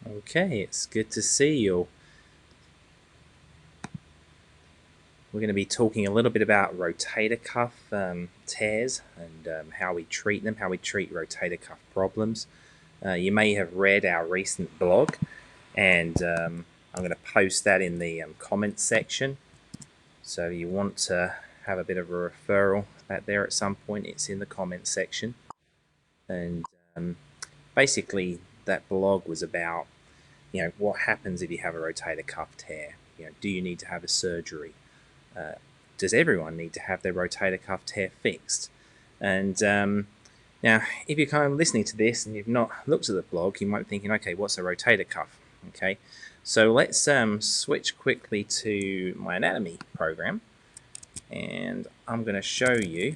Okay, it's good to see you. We're going to be talking a little bit about rotator cuff tears and how we treat them, how we treat rotator cuff problems. You may have read our recent blog, and I'm going to post that in the comments section. So if you want to have a bit of a referral out there at some point, it's in the comments section. And basically, that blog was about what happens if you have a rotator cuff tear. Do you need to have a surgery? Does everyone need to have their rotator cuff tear fixed? And now, if you're kind of listening to this and you've not looked at the blog, you might be thinking, okay, what's a rotator cuff? Okay, so let's switch quickly to my anatomy program, and I'm going to show you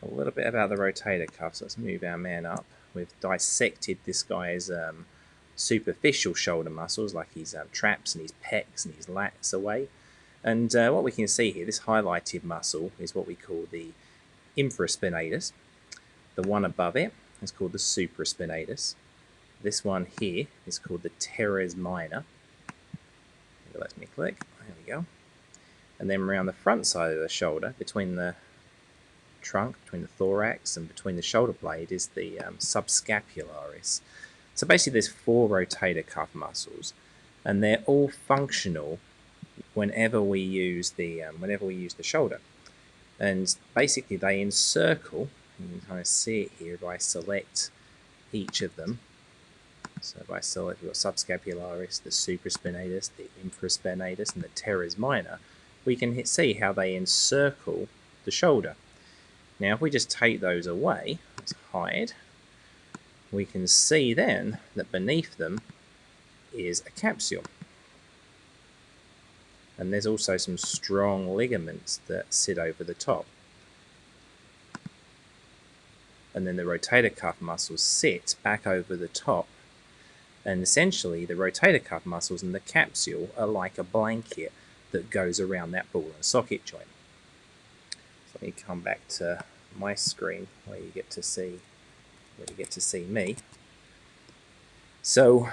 a little bit about the rotator cuff. So let's move our man up. We've dissected this guy's superficial shoulder muscles, like his traps and his pecs and his lats away. And what we can see here, this highlighted muscle is what we call the infraspinatus. The one above it is called the supraspinatus. This one here is called the teres minor. Let me click. There we go. And then around the front side of the shoulder, between the trunk, between the thorax and between the shoulder blade, is the subscapularis. So basically there's 4 rotator cuff muscles, and they're all functional whenever we use the shoulder. And basically they encircle, you can kind of see it here if I select each of them. So if I select, we've got subscapularis, the supraspinatus, the infraspinatus, and the teres minor, we can see how they encircle the shoulder. Now if we just take those away, let's hide, we can see then that beneath them is a capsule. And there's also some strong ligaments that sit over the top. And then the rotator cuff muscles sit back over the top. And essentially the rotator cuff muscles and the capsule are like a blanket that goes around that ball and socket joint. So let me come back to my screen where you get to see me. So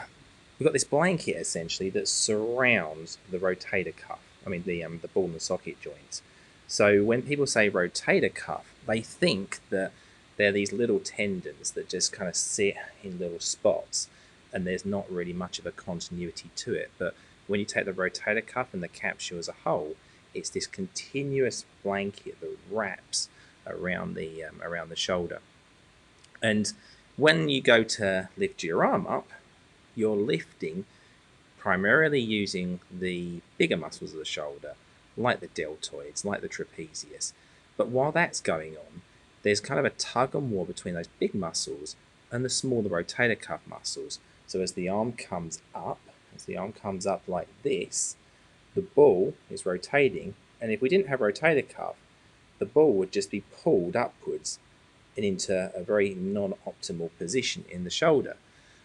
we've got this blanket essentially that surrounds the rotator cuff. I mean the ball and the socket joints. So when people say rotator cuff, they think that they're these little tendons that just kind of sit in little spots, and there's not really much of a continuity to it. But when you take the rotator cuff and the capsule as a whole, it's this continuous blanket that wraps around the shoulder. And when you go to lift your arm up, you're lifting primarily using the bigger muscles of the shoulder, like the deltoids, like the trapezius. But while that's going on, there's kind of a tug and war between those big muscles and the smaller rotator cuff muscles. So as the arm comes up like this, the ball is rotating, and if we didn't have rotator cuff, the ball would just be pulled upwards and into a very non-optimal position in the shoulder.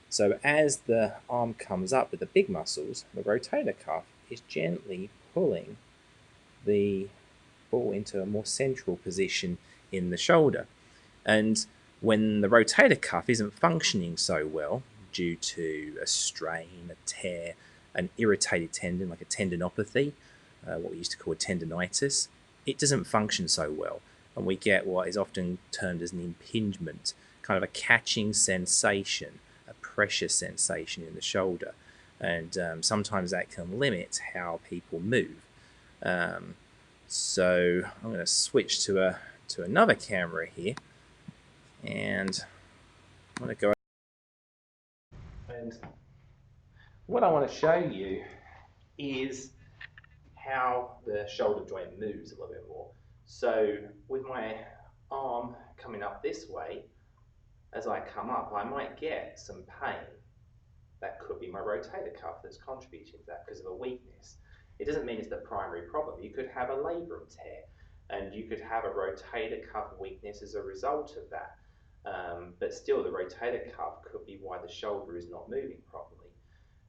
So as the arm comes up with the big muscles, the rotator cuff is gently pulling the ball into a more central position in the shoulder. And when the rotator cuff isn't functioning so well due to a strain, a tear, an irritated tendon like a tendinopathy, what we used to call a tendinitis, it doesn't function so well, and we get what is often termed as an impingement, kind of a catching sensation, a pressure sensation in the shoulder, and sometimes that can limit how people move. So I'm going to switch to another camera here, and I'm going to go. And what I want to show you is how the shoulder joint moves a little bit more. So with my arm coming up this way, as I come up, I might get some pain. That could be my rotator cuff that's contributing to that because of a weakness. It doesn't mean it's the primary problem. You could have a labrum tear, and you could have a rotator cuff weakness as a result of that. But still, the rotator cuff could be why the shoulder is not moving properly.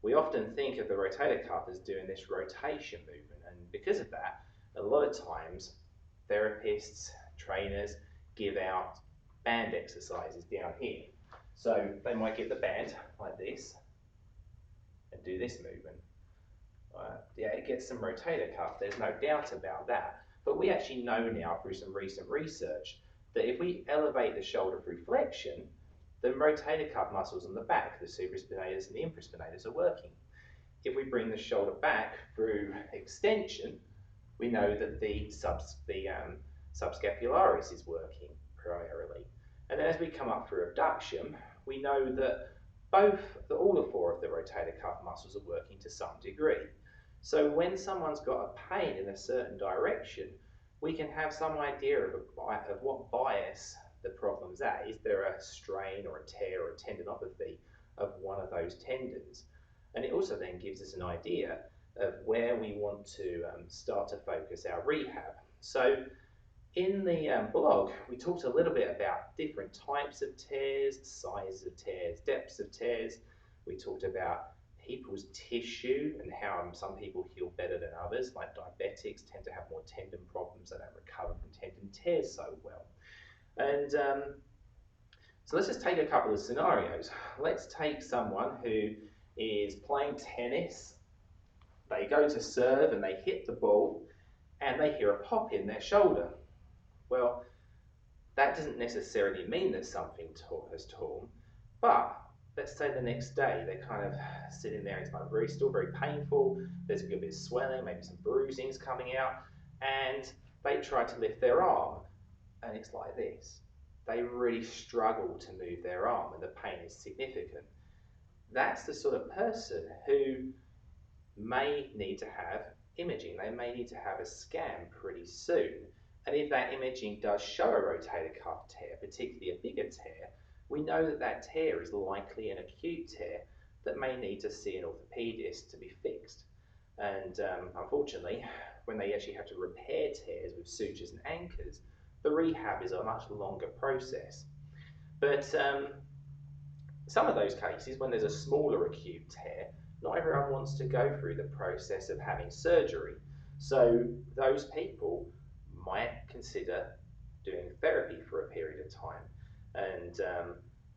We often think of the rotator cuff as doing this rotation movement, and because of that, a lot of times therapists, trainers give out band exercises down here. So they might get the band like this, and do this movement. Yeah, it gets some rotator cuff, there's no doubt about that. But we actually know now through some recent research that if we elevate the shoulder through flexion, the rotator cuff muscles on the back, the supraspinatus and the infraspinatus, are working. If we bring the shoulder back through extension, we know that the subscapularis is working primarily. And then as we come up through abduction, we know that all four of the rotator cuff muscles are working to some degree. So when someone's got a pain in a certain direction, we can have some idea of what bias the problem's at. Is there a strain or a tear or a tendinopathy of one of those tendons? And it also then gives us an idea of where we want to start to focus our rehab. So in the blog, we talked a little bit about different types of tears, sizes of tears, depths of tears. We talked about people's tissue and how some people heal better than others, like diabetics tend to have more tendon problems, they don't recover from tendon tears so well. And so let's just take a couple of scenarios. Let's take someone who is playing tennis, they go to serve and they hit the ball and they hear a pop in their shoulder. Well, that doesn't necessarily mean that something has torn, but let's say the next day they're kind of sitting there, it's like still very painful, there's a good bit of swelling, maybe some bruising's coming out, and they try to lift their arm and it's like this. They really struggle to move their arm and the pain is significant. That's the sort of person who may need to have imaging. They may need to have a scan pretty soon. And if that imaging does show a rotator cuff tear, particularly a bigger tear, we know that that tear is likely an acute tear that may need to see an orthopedist to be fixed. And unfortunately, when they actually have to repair tears with sutures and anchors, the rehab is a much longer process. But some of those cases, when there's a smaller acute tear, not everyone wants to go through the process of having surgery. So those people might consider doing therapy for a period of time. And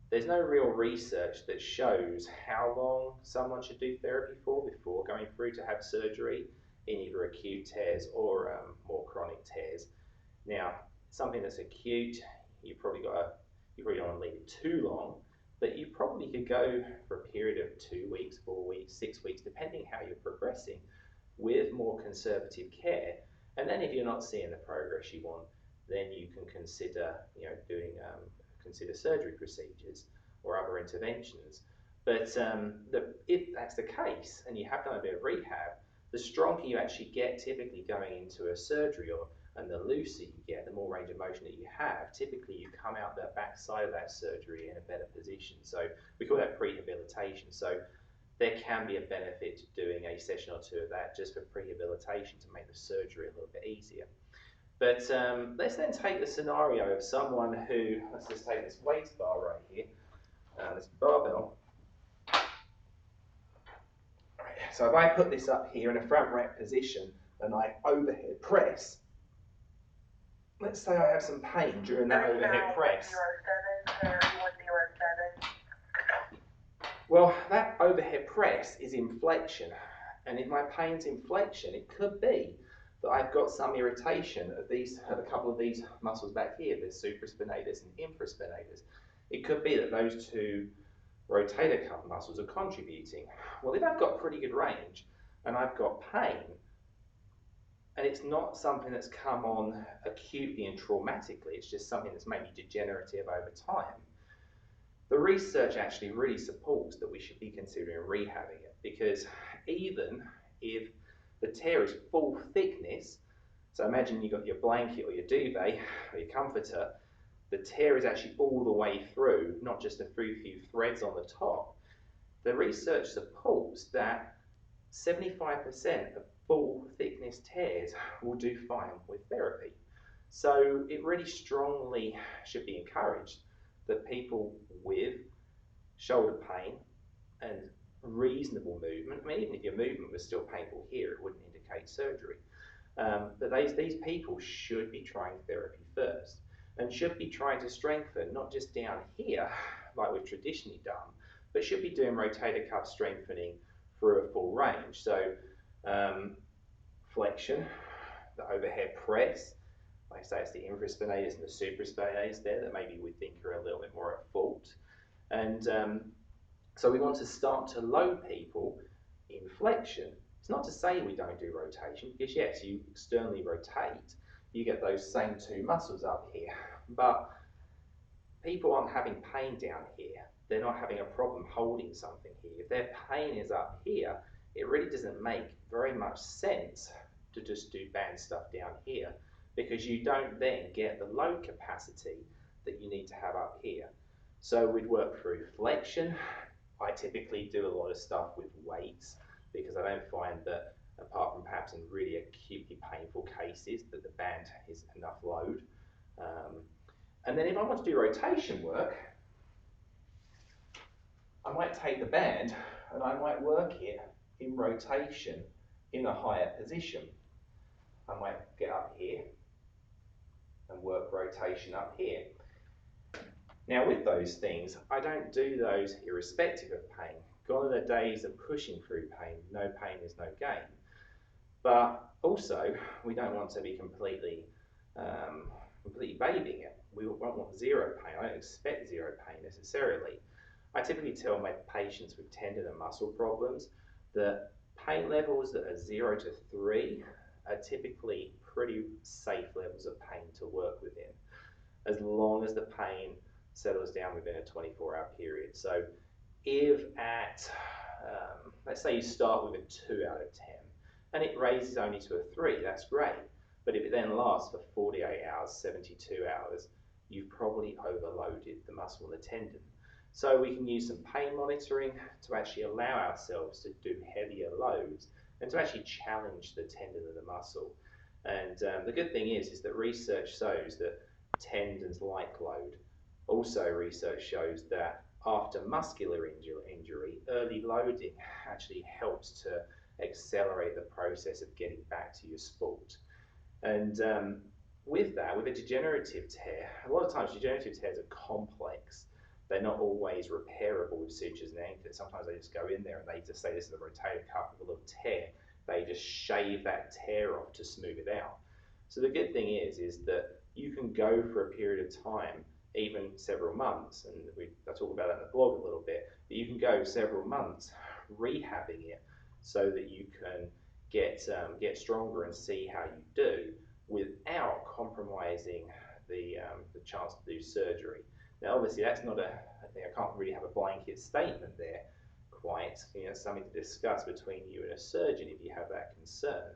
there's no real research that shows how long someone should do therapy for before going through to have surgery in either acute tears or more chronic tears. Now, something that's acute, you probably don't want to leave it too long, but you probably could go for a period of 2 weeks, 4 weeks, 6 weeks, depending how you're progressing, with more conservative care. And then if you're not seeing the progress you want, then you can consider, consider surgery procedures or other interventions. But if that's the case, and you have done a bit of rehab, the stronger you actually get, typically going into a surgery, and the looser you get, the more range of motion that you have, typically you come out the backside of that surgery in a better position. So we call that prehabilitation. So there can be a benefit to doing a session or two of that just for prehabilitation to make the surgery a little bit easier. But let's then take the scenario of someone who, let's just take this weight bar right here, this barbell. So if I put this up here in a front rack position and I overhead press, let's say I have some pain during that overhead press. Well, that overhead press is in flexion, and if my pain's in flexion, it could be that I've got some irritation of a couple of these muscles back here, the supraspinatus and infraspinatus. It could be that those two rotator cuff muscles are contributing. Well, if I've got pretty good range and I've got pain, and it's not something that's come on acutely and traumatically, it's just something that's maybe degenerative over time, the research actually really supports that we should be considering rehabbing it, because even if the tear is full thickness, so imagine you've got your blanket or your duvet or your comforter, the tear is actually all the way through, not just a few threads on the top. The research supports that 75% of full thickness tears will do fine with therapy. So it really strongly should be encouraged that people with shoulder pain and reasonable movement, I mean, even if your movement was still painful here, it wouldn't indicate surgery. But these people should be trying therapy first and should be trying to strengthen, not just down here, like we've traditionally done, but should be doing rotator cuff strengthening through a full range. So flexion, the overhead press, like I say, it's the infraspinatus and the supraspinatus there that maybe we think are a little bit more at fault. And so we want to start to load people in flexion. It's not to say we don't do rotation, because yes, you externally rotate, you get those same two muscles up here, but people aren't having pain down here. They're not having a problem holding something here. If their pain is up here, it really doesn't make very much sense to just do band stuff down here, because you don't then get the load capacity that you need to have up here. So we'd work through flexion. I typically do a lot of stuff with weights, because I don't find that, apart from perhaps in really acutely painful cases, that the band is enough load. And then if I want to do rotation work, I might take the band and I might work it in rotation in a higher position. I might get up here and work rotation up here. Now with those things, I don't do those irrespective of pain. Gone are the days of pushing through pain. No pain is no gain. But also, we don't want to be completely babying it. We won't want zero pain. I don't expect zero pain necessarily. I typically tell my patients with tendon and muscle problems that pain levels that are 0 to 3 are typically pretty safe levels of pain to work within, as long as the pain settles down within a 24-hour period. So if at, let's say you start with a 2 out of 10, and it raises only to a 3, that's great. But if it then lasts for 48 hours, 72 hours, you've probably overloaded the muscle and the tendon. So we can use some pain monitoring to actually allow ourselves to do heavier loads and to actually challenge the tendon and the muscle. And the good thing is that research shows that tendons like load. Also, research shows that after muscular injury, early loading actually helps to accelerate the process of getting back to your sport. And with that, with a degenerative tear, a lot of times degenerative tears are complex. They're not always repairable with sutures and anchors. Sometimes they just go in there and they just say this is a rotator cuff with a little tear. They just shave that tear off to smooth it out. So the good thing is that you can go for a period of time, even several months, and I talk about that in the blog a little bit, but you can go several months rehabbing it so that you can get stronger and see how you do without compromising the chance to do surgery. Now, obviously, that's not I can't really have a blanket statement there quite. Something to discuss between you and a surgeon if you have that concern.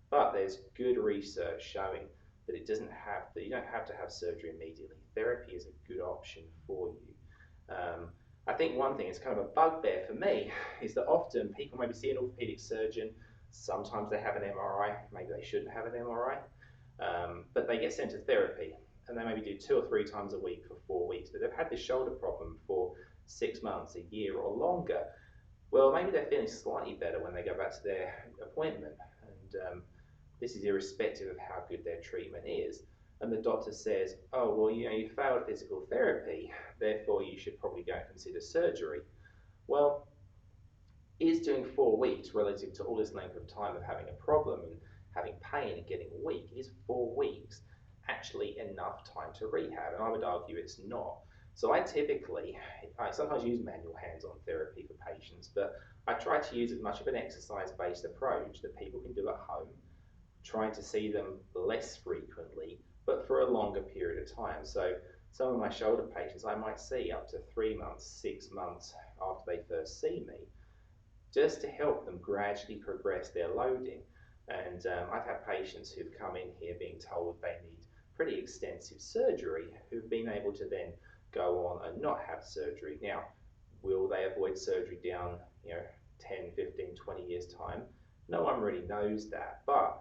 But there's good research showing that you don't have to have surgery immediately. Therapy is a good option for you. I think one thing, it's kind of a bugbear for me, is that often people maybe see an orthopedic surgeon, sometimes they have an MRI, maybe they shouldn't have an MRI, but they get sent to therapy. And they maybe do 2 or 3 times a week for 4 weeks, but they've had this shoulder problem for 6 months, a year or longer. Well, maybe they're feeling slightly better when they go back to their appointment. And this is irrespective of how good their treatment is. And the doctor says, oh, well, you failed physical therapy, therefore you should probably go and consider surgery. Well, is doing 4 weeks relative to all this length of time of having a problem and having pain and getting weak, is 4 weeks actually enough time to rehab? And I would argue it's not. So I sometimes use manual hands-on therapy for patients, but I try to use as much of an exercise-based approach that people can do at home, trying to see them less frequently, but for a longer period of time. So some of my shoulder patients I might see up to 3 months, 6 months after they first see me, just to help them gradually progress their loading. And I've had patients who've come in here being told they need pretty extensive surgery, who've been able to then go on and not have surgery. Now, will they avoid surgery down 10, 15, 20 years time? No one really knows that, but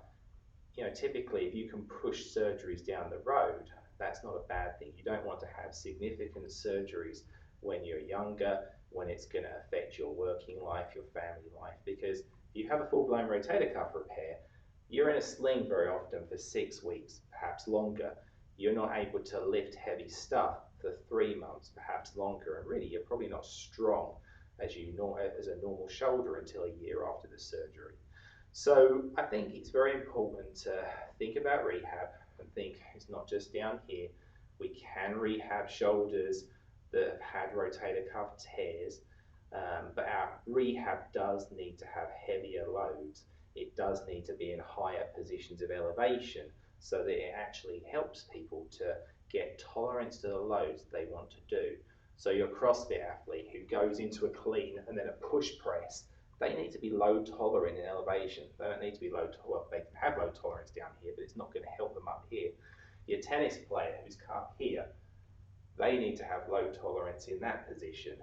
typically if you can push surgeries down the road, that's not a bad thing. You don't want to have significant surgeries when you're younger, when it's going to affect your working life, your family life, because if you have a full-blown rotator cuff repair, you're in a sling very often for 6 weeks, perhaps longer. You're not able to lift heavy stuff for 3 months, perhaps longer, and really you're probably not strong as a normal shoulder until a year after the surgery. So I think it's very important to think about rehab and think it's not just down here. We can rehab shoulders that have had rotator cuff tears, but our rehab does need to have heavier loads. It does need to be in higher positions of elevation so that it actually helps people to get tolerance to the loads they want to do. So your CrossFit athlete who goes into a clean and then a push press, they need to be low tolerant in elevation. They don't need to be well, they can have low tolerance down here, but it's not going to help them up here. Your tennis player who's cut here, they need to have low tolerance in that position.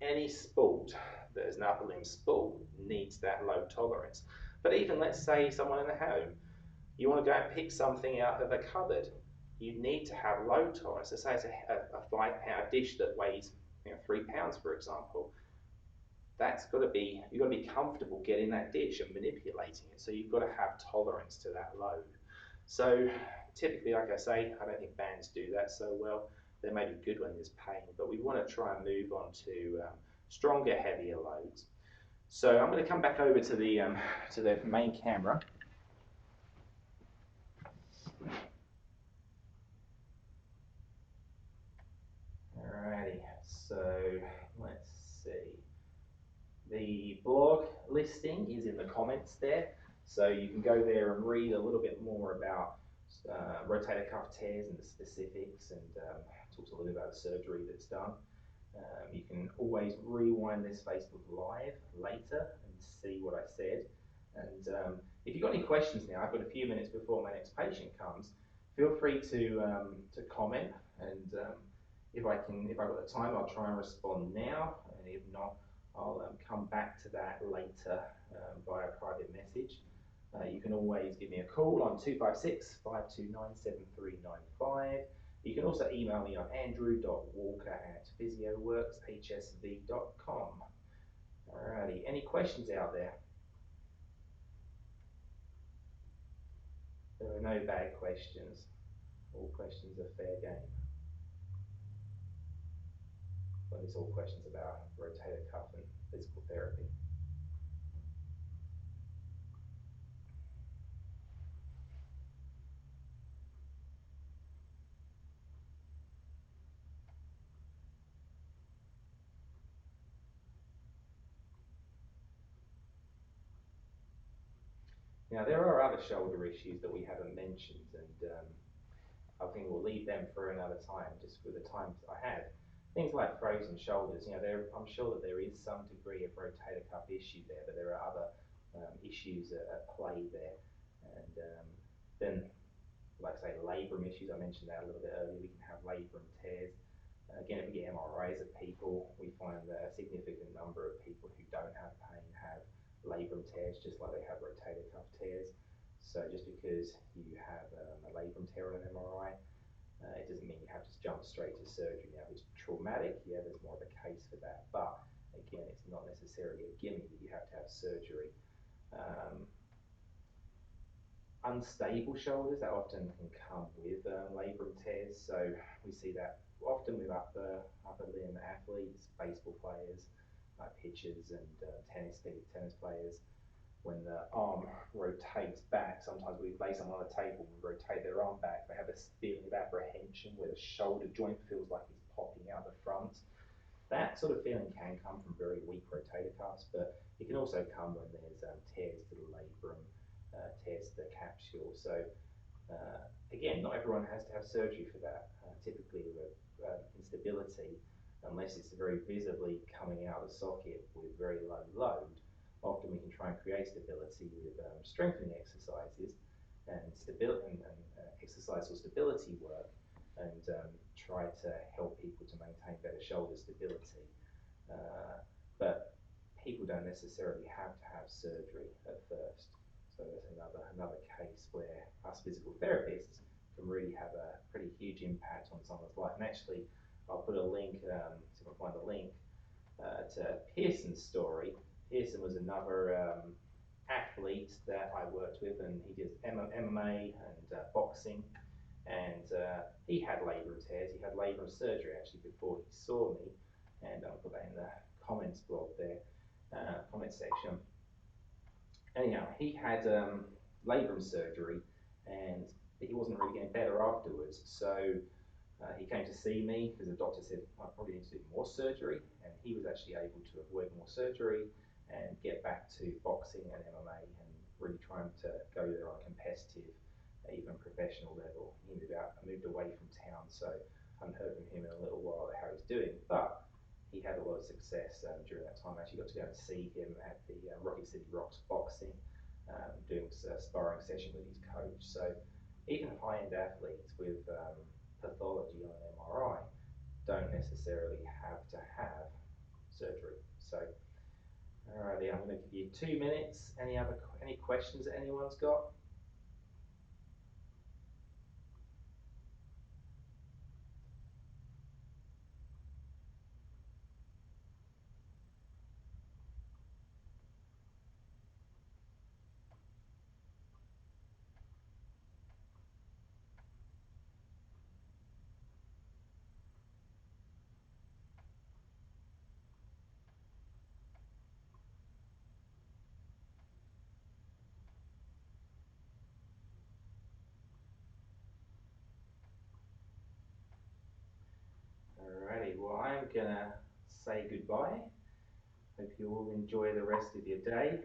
Any sport that is an upper limb sport needs that low tolerance. But even let's say someone in the home, you want to go and pick something out of a cupboard, you need to have low tolerance. Let's say it's a 5 pound dish that weighs 3 pounds, for example. That's got to be, you've got to be comfortable getting that dish and manipulating it. So you've got to have tolerance to that load. So typically, like I say, I don't think bands do that so well. They may be good when there's pain, but we want to try and move on to stronger, heavier loads. So I'm going to come back over to the main camera. Alrighty, so let's see. The blog listing is in the comments there, so you can go there and read a little bit more about rotator cuff tears and the specifics, and talks a little bit about the surgery that's done. You can always rewind this Facebook Live later and see what I said. And if you've got any questions now, I've got a few minutes before my next patient comes. Feel free to comment, and if I've got the time, I'll try and respond now, and if not, I'll come back to that later via private message. You can always give me a call on 256-529-7395. You can also email me on andrew.walker@physioworkshsv.com. Alrighty, any questions out there? There are no bad questions. All questions are fair game. But it's all questions about rotator cuff and physical therapy. Now, there are other shoulder issues that we haven't mentioned, and I think we'll leave them for another time, just with the time I have. Things like frozen shoulders, I'm sure that there is some degree of rotator cuff issue there, but there are other issues at play there. And then, like I say, labrum issues, I mentioned that a little bit earlier. We can have labrum tears. Again, if we get MRIs of people, we find that a significant number of people who don't have pain have labrum tears, just like they have rotator cuff tears. So just because you have a labrum tear on an MRI, it doesn't mean you have to jump straight to surgery. Now, if it's traumatic, yeah, there's more of a case for that. But again, it's not necessarily a gimme that you have to have surgery. Unstable shoulders, that often can come with labrum tears. So we see that often with upper limb athletes, baseball players, pitchers, and tennis players. When the arm rotates back, sometimes we lay someone on the table and rotate their arm back, they have this feeling of apprehension where the shoulder joint feels like it's popping out the front. That sort of feeling can come from very weak rotator cuffs, but it can also come when there's tears to the labrum, tears to the capsule. So again, not everyone has to have surgery for that. Typically with instability, unless it's very visibly coming out of the socket with very low load, often we can try and create stability with strengthening exercises and exercise or stability work, and try to help people to maintain better shoulder stability. But people don't necessarily have to have surgery at first. So that's another case where us physical therapists can really have a pretty huge impact on someone's life. And actually, I'll put a link, see if I can find the link, to Pearson's story. Pearson was another athlete that I worked with, and he did MMA and boxing, and he had labrum tears. He had labrum surgery actually before he saw me, and I'll put that in the comments blog there, comment section. Anyhow, he had labrum surgery, and he wasn't really getting better afterwards. So he came to see me because the doctor said I probably need to do more surgery, and he was actually able to avoid more surgery and get back to boxing and MMA and really trying to go there on a competitive, even professional level. He moved away from town, so I haven't heard from him in a little while how he's doing. But he had a lot of success during that time. I actually got to go and see him at the Rocky City Rocks boxing, doing a sparring session with his coach. So even high-end athletes with pathology on an MRI don't necessarily have to have surgery. So, alrighty, I'm going to give you 2 minutes. Any questions that anyone's got? Alrighty, well, I'm gonna say goodbye. Hope you all enjoy the rest of your day.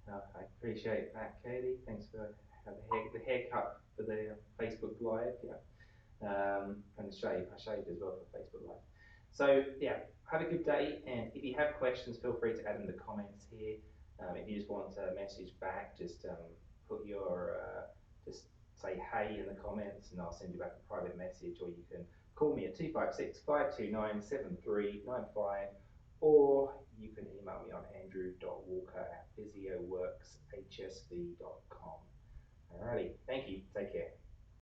I appreciate that, Katie. Thanks for the haircut for the Facebook Live. Yeah. And the shave. I shaved as well for Facebook Live. So yeah, have a good day, and if you have questions, feel free to add in the comments here. If you just want a message back, just put your just say hey in the comments, and I'll send you back a private message, or you can call me at 256-529-7395, or you can email me on andrew.walker@physioworkshsv.com. Alrighty, thank you. Take care.